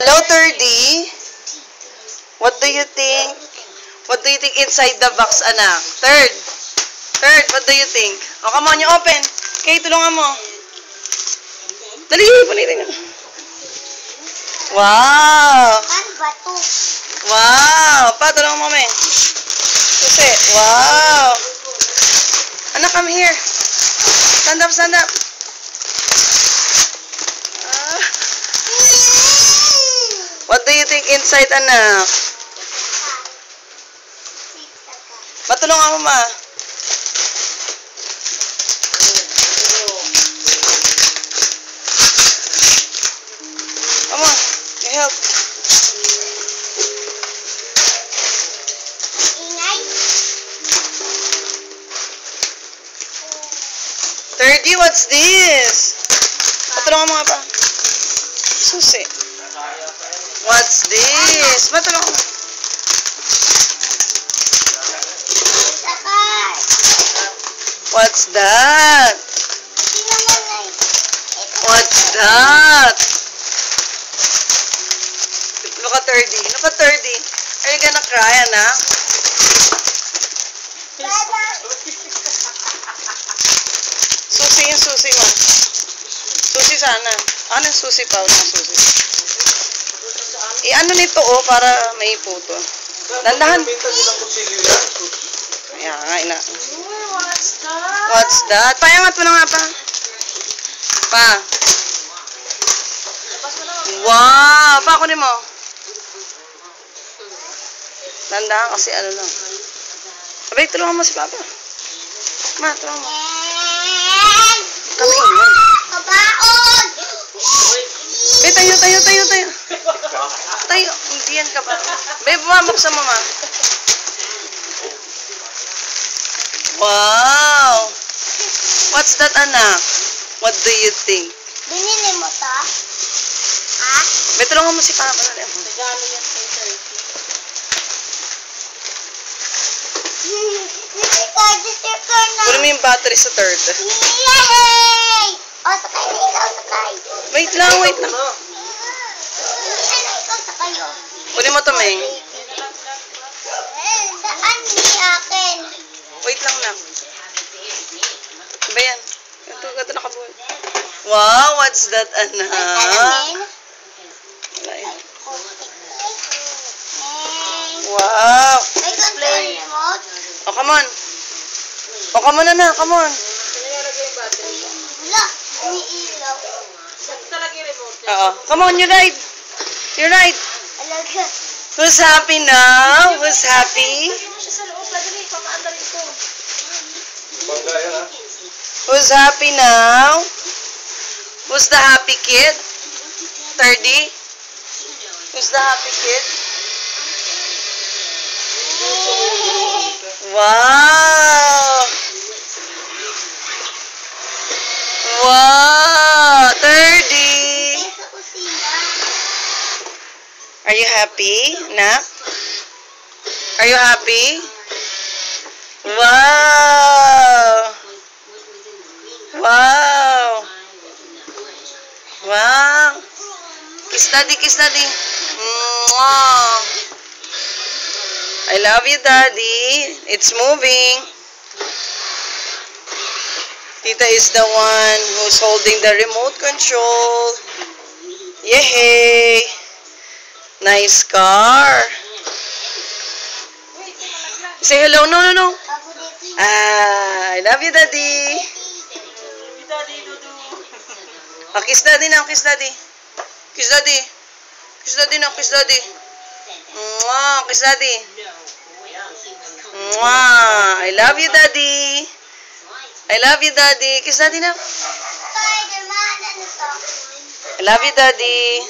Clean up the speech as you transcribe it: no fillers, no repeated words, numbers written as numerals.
Hello, 3D. What do you think? What do you think inside the box, anak? Third, what do you think? Oh, come on, you open. Okay, tulungan mo. Dali, punitin mo. Wow. Wow. Pa, tulungan mo, me. Susi. Wow. Anak, come here. Stand up, stand up. What do you think inside, anak? Matulungan mo, ma. Come on. You help. Thirdy, what's this? Matulungan mo nga pa. Susi. What's this? Matulungan mo. What's that? What's that? Look at 3D. Look at 3D. Are you gonna cry, anak? Susi yung susi mo. Susi sana. Ano yung susi pa? Walang susi. Ano nito para may puto. Dandahan. Ayan nga, ina. What's that? What's that? Payangat mo na nga pa. Pa. Wow! Pa, kunin mo. Dandahan kasi ano lang. Abay, tulungan mo si Papa. Ma, tulungan mo. Kami yun. Kabaon! Be, tayo. Tayo. Hindi yan ka ba? Be, bumabuksan mo, ma. Wow! What's that, anak? What do you think? Binili mo to? Ha? Be, tulungan mo si Papa. Regalo yan kay Turkey. Kunin mo yung battery sa third. Yay! O, sakay na ikaw, sakay. Wait lang. Ikaw, sakay, o. Kunin mo to, Meng. Saan ni akin? Wait lang na. Ba yan? Ito nakabuhay. Wow, what's that, anak? Wala yan. Wow. May control remote? Oh, come on. Oh, come on, anak. Come on. Wala, umiilaw. Oo. Come on, you ride. You ride. Alaga. Who's happy now? Who's happy? Who's happy now? Who's the happy kid? 3D? Who's the happy kid? Wow! Wow! 3D! Are you happy, Nak? Are you happy? Wow! Wow! Wow! Kiss daddy, kiss daddy. Mwah! I love you, Daddy. It's moving. Tita is the one who's holding the remote control. Yay! Nice car. Say hello. No. I love you, Daddy. Oh, kiss Daddy now. Kiss Daddy. Kiss Daddy. Kiss Daddy now. Kiss Daddy. Mwah, kiss Daddy. Mwah. I love you, Daddy. I love you, Daddy. Kiss Daddy now. I love you, Daddy.